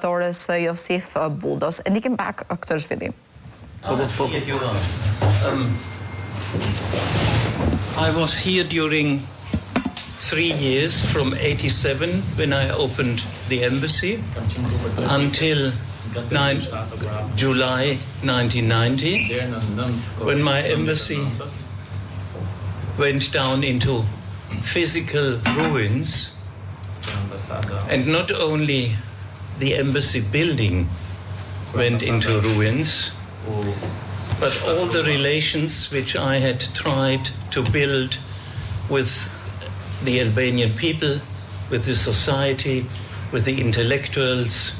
autores Josif Budos. E ndikim pak këtë zhvillim. I was here during 3 years, from 87 when I opened the embassy until July 1990 when my embassy went down into physical ruins, and not only the embassy building went into ruins, but all the relations which I had tried to build with the Albanian people, with the society, with the intellectuals,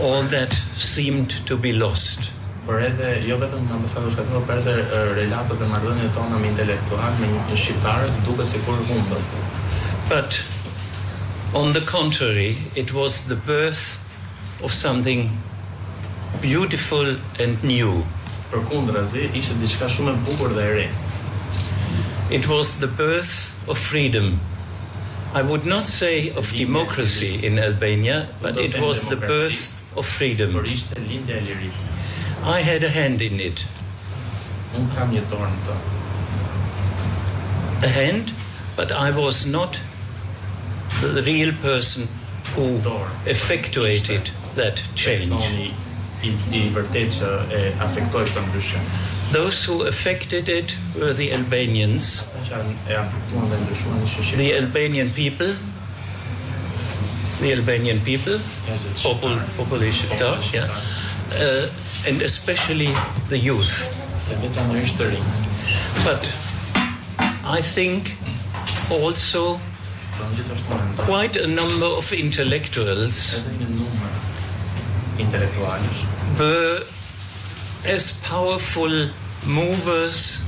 all that seemed to be lost. Por edhe jo vetëm në ambasadën shkatërore, por edhe relatat dhe marrëdhëniet tona me intelektual, me shqiptarët duket sikur humbën. But on the contrary, it was the birth of something beautiful and new. Përkundrazi, ishte diçka shumë e bukur dhe e re. It was the birth of freedom. I would not say of democracy in Albania, but it was the birth of freedom. Por ishte lindja e lirisë. I had a hand in it. Unë kam jetuar në to. A hand, but I was not the real person who effectuated that change. Those who affected it were the Albanians, the Albanian people, population, yeah, and especially the youth. But I think also quite a number of intellectuals were as powerful movers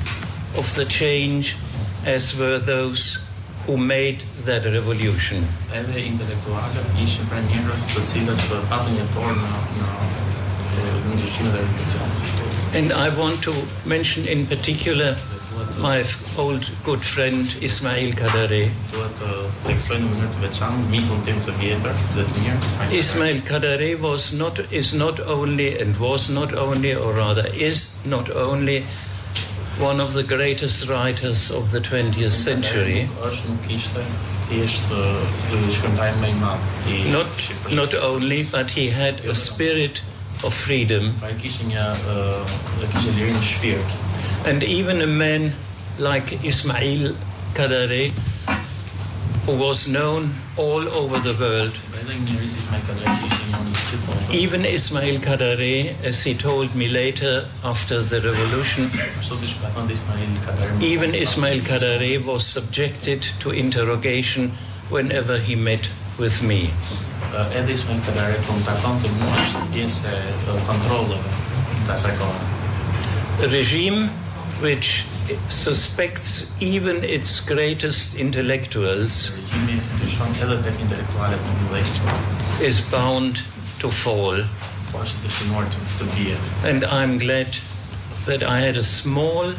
of the change as were those who made that revolution. And I want to mention in particular my old good friend Ismail Kadare. Ismail Kadare is not only one of the greatest writers of the 20th century. Not only, but he had a spirit of freedom. And even a man like Ismail Kadare, who was known all over the world. Even Ismail Kadare, as he told me later after the revolution, even Ismail Kadare was subjected to interrogation whenever he met with me. A regime which suspects even its greatest intellectuals is bound to fall. And I'm glad that I had a small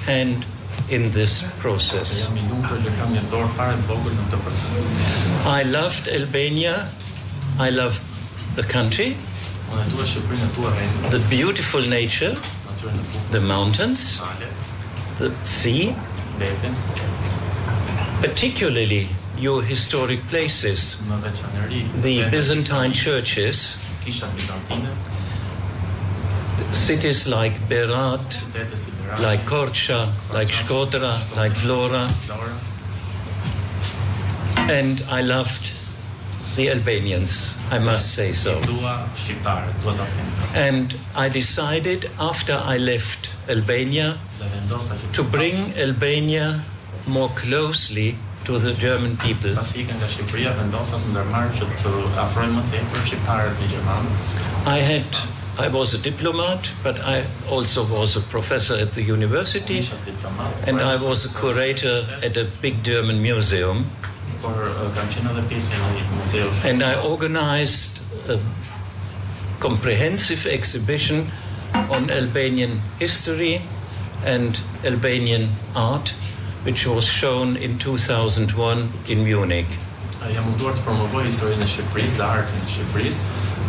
hand in this process. I loved Albania. I loved the country, the beautiful nature, the mountains, the sea, particularly your historic places, the Byzantine churches, cities like Berat, like Korça, like Shkodra, like Vlora, and I loved the Albanians, I must say so. And I decided after I left Albania to bring Albania more closely to the German people. I was a diplomat, but I also was a professor at the university, and I was a curator at a big German museum. And I organized a comprehensive exhibition on Albanian history and Albanian art, which was shown in 2001 in Munich. Jam munduar të promovoj historinë e Shqipërisë, artin e Shqipërisë,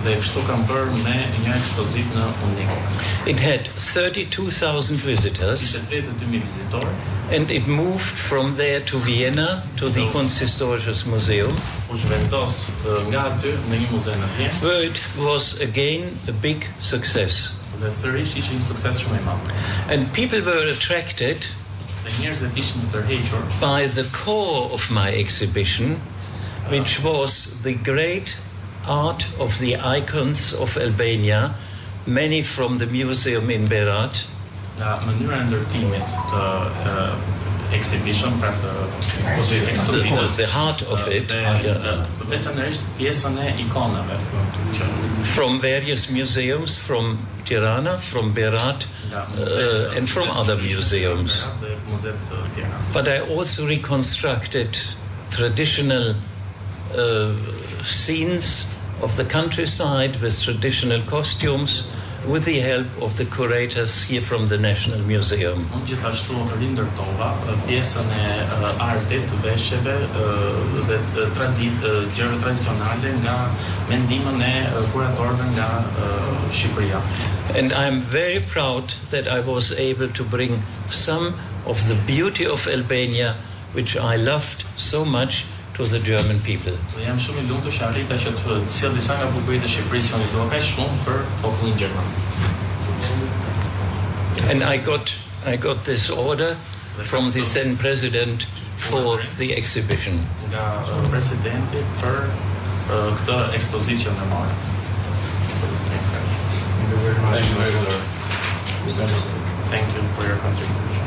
dhe kështu kam bërë me një ekspozitë në Unik. It had 32,000 visitors. 32,000 vizitorë. And it moved from there to Vienna, to the Kunsthistorisches Museum, U zhvendos nga aty në një muze në Vjenë. where it was again a big success. Dhe sërish ishte një sukses shumë i madh. And people were attracted Dhe njerëzit ishin të tërhequr by the core of my exhibition, which was the great art of the icons of Albania, many from the museum in Berat, nga mënyra e ndërtimit të exhibition, pra të ekspozitës. the heart of it, Veçanërisht pjesën e ikonave from various museums, from Tirana, from Berat, and from other museums. dhe muzeet të tjera. But I also reconstructed traditional scenes of the countryside with traditional costumes with the help of the curators here from the National Museum. Unë gjithashtu rindërtova pjesën e artit, veshjeve dhe gjërave tradicionale nga mendimën e kuratorëve nga Shqipëria. And I'm very proud that I was able to bring some of the beauty of Albania, which I loved so much, to the German people. Dhe jam shumë i lumtur që arrita që të sjell disa nga bukuritë e Shqipërisë që unë dua kaq shumë për popullin gjerman. And I got this order from the then president for the exhibition. Nga presidenti për këtë ekspozitë që më marrë. Thank you for your contribution.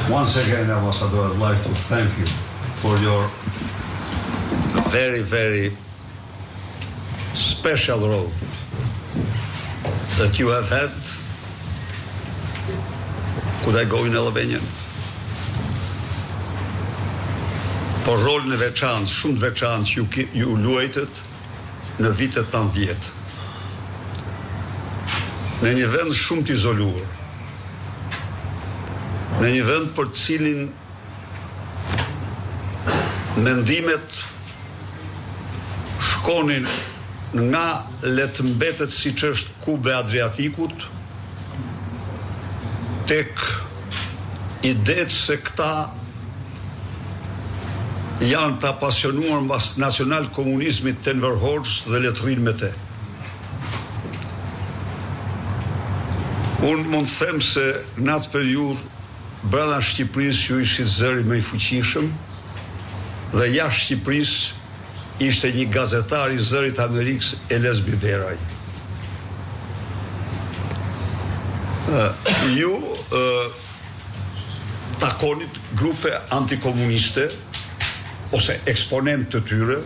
Once again, Ambassador, I'd like to thank you for your very, very special role that you have had. Could I go in Albanian? Por rolin e veçantë, shumë të veçantë që ju luajtët në vitet 80. Në një vend shumë të izoluar. Në një vend për të cilin mendimet shkonin nga le të mbetet siç është Kuba e Adriatikut tek idetë se këta janë të apasionuar mbas nacional komunizmit të Enver Hoxhës dhe le të rrinë me te. Unë mund të them se në atë periudhë brenda Shqipërisë ju ishit zëri më i fuqishëm dhe jashtë Shqipërisë ishte një gazetar i zërit Amerikës, Eles Biberaj. Ju takonit grupe antikomuniste ose eksponent të tyre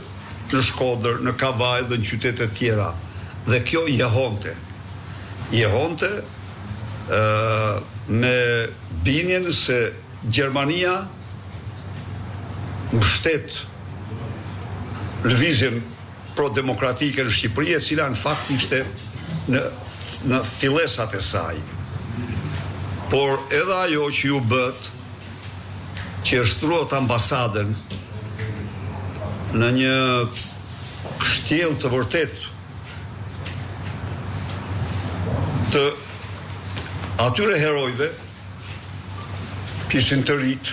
në Shkodër, në Kavajë dhe në qytete tjera. Dhe kjo jehonte me binjen se Gjermania mbështet lëvizjen pro-demokratike në Shqipëri, e cila në fakt ishte në fillesat e saj. Por edhe ajo që ju bët, që e shtruat ambasadën në një kështjell të vërtet të atyre herojve që ishin të rit,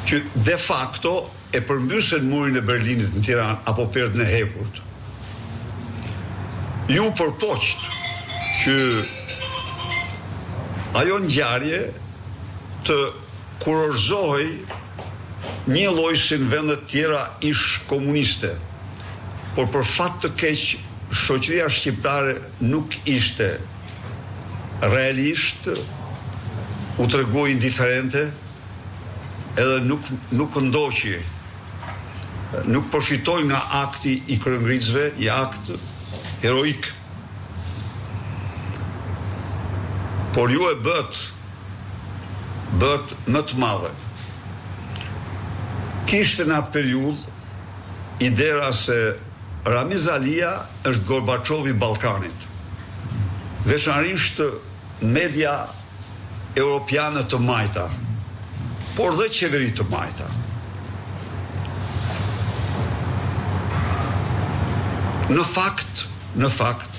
që de facto e përmbysën murin e Berlinit në Tiranë apo Perden e Hekurt. Ju përpoqt që ajo ngjarje të kurorzohej një lloj si në vendet tjera ish komuniste, por për fat të keq shoqëria shqiptare nuk ishte realisht, u tregoi indiferente, edhe nuk ndoqi, nuk përfitoi nga akti i kryengritësve, një akt heroik. Por ju e bët më të madhe. Kishte në atë periudhë idera se Ramiz Alia është Gorbaçovi i Ballkanit. Veçanërisht media europiane të majta por dhe qeveri të majta. Në fakt,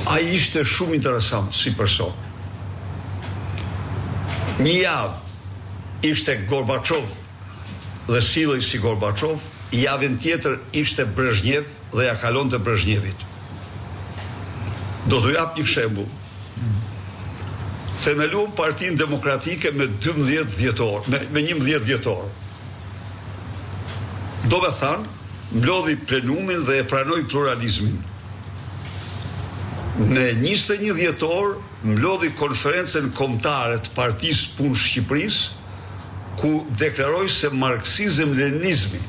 ai ishte shumë interesant si person. Një javë ishte Gorbačov dhe sillej si Gorbačov, javën tjetër ishte Brezhnev dhe ja kalonte Brezhnevit. Do t'u jap një shembull. Themeluan Partinë Demokratike me 12 dhjetor, me 11 dhjetor. Do me thanë, mblodhi plenumin dhe e pranoi pluralizmin. Me 21 dhjetor mblodhi konferencën kombëtare të Partisë Punë Shqipërisë, ku deklaroi se marksizëm-leninizmi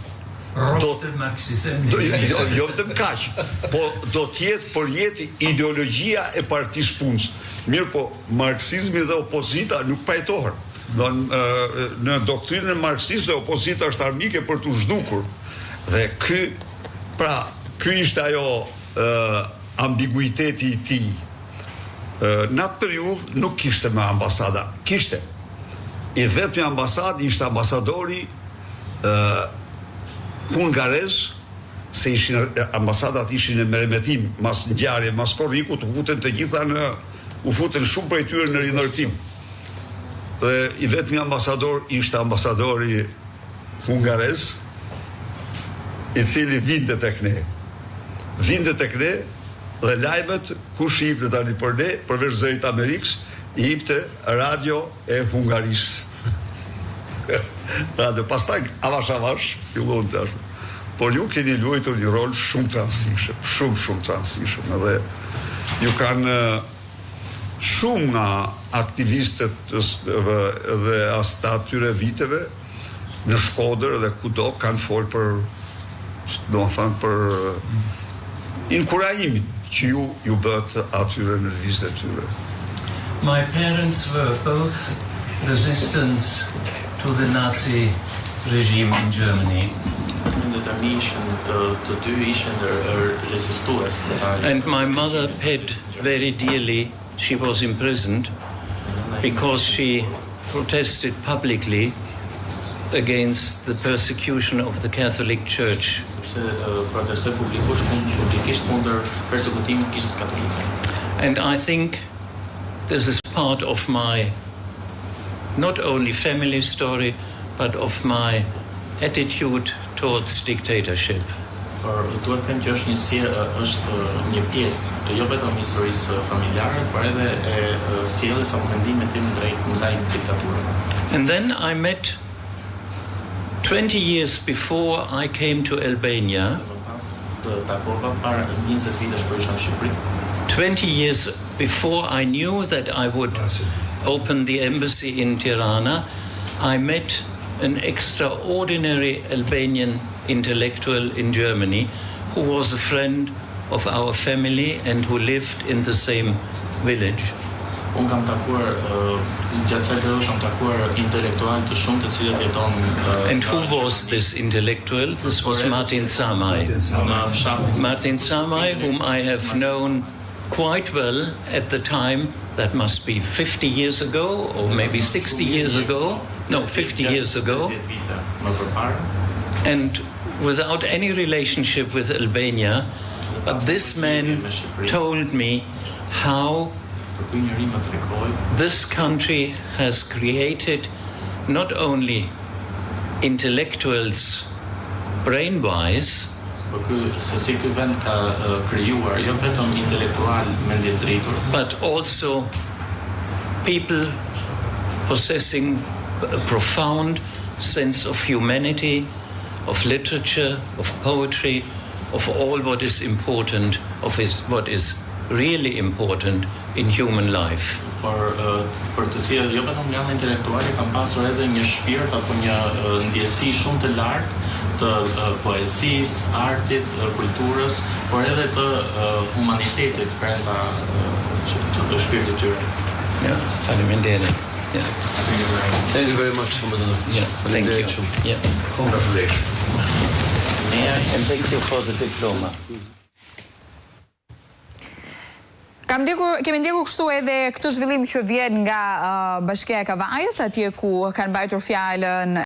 jo vetëm kaq, po do t'jetë përjetë ideologjia e Partisë Punës. Mirë po, marksizmi dhe opozita nuk pajtohen. Në doktrinën marksiste opozita është armike për t'u zhdukur. Dhe ky ishte ajo ambiguiteti i tij. Në atë periudhë nuk kishte me ambasada, kishte. I vetmi ambasadë ishte ambasadori hungarez, se ambasadat ishin në merremetim, mas ngjarje, mas korrikut, u futen shumë prej tyre në rinërtim. Dhe i vetmi ambasador ishte ambasadori hungarez, i cili vinte tek ne. Vinte tek ne dhe lajmet kush i jepte tani për ne, përveç zërit Amerikës, i jepte radio e Hungarisë. Radio, pastaj avash fillon të ashtu. Por ju keni luajtur një rol shumë të rëndësishëm, shumë të rëndësishëm, edhe ju kanë shumë nga aktivistët dhe as të atyre viteve në Shkodër dhe kudo kanë folë për inkurajimin që ju bët atyre në lëvizjet e tyre. My parents were both resistants to the Nazi regime in Germany. And my mother paid very dearly. She was imprisoned because she protested publicly against the persecution of the Catholic Church. And I think this is part of my not only family story, but of my attitude towards dictatorship. Por duhet të them që është një pjesë jo vetëm historisë familjare, por edhe e sjelljes apo mendimit tim ndaj diktaturës. And then I met 20 years before I came to Albania. 20 years before I knew that I would open the embassy in Tirana, I met an extraordinary Albanian intellectual in Germany who was a friend of our family and who lived in the same village. Unë kam takuar gjatë kësaj periudhe kam takuar intelektual të shumë të cilët jeton. And who was this intellectual? This was Martin Zamaj. Martin Zamaj, whom I have known quite well at the time. That must be 50 years ago or maybe 60 years ago. No, 50 years ago. And without any relationship with Albania, but this man told me how this country has created not only intellectuals brain-wise, but also people possessing a profound sense of humanity, of literature, of poetry, of all what is important, what is really important in human life. Për të cilët jo vetëm janë intelektuale, kanë pasur edhe një shpirt apo një ndjesi shumë të lartë të poezisë, artit, kulturës, por edhe të humanitetit brenda shpirtit të tyre. Yeah, faleminderit. Yeah. Thank you very much. Yeah, thank you. Yeah. Congratulations. And thank you for the diploma. Kemi ndjekur kështu edhe këtë zhvillim që vjen nga Bashkia e Kavajës, atje ku kanë mbajtur fjalën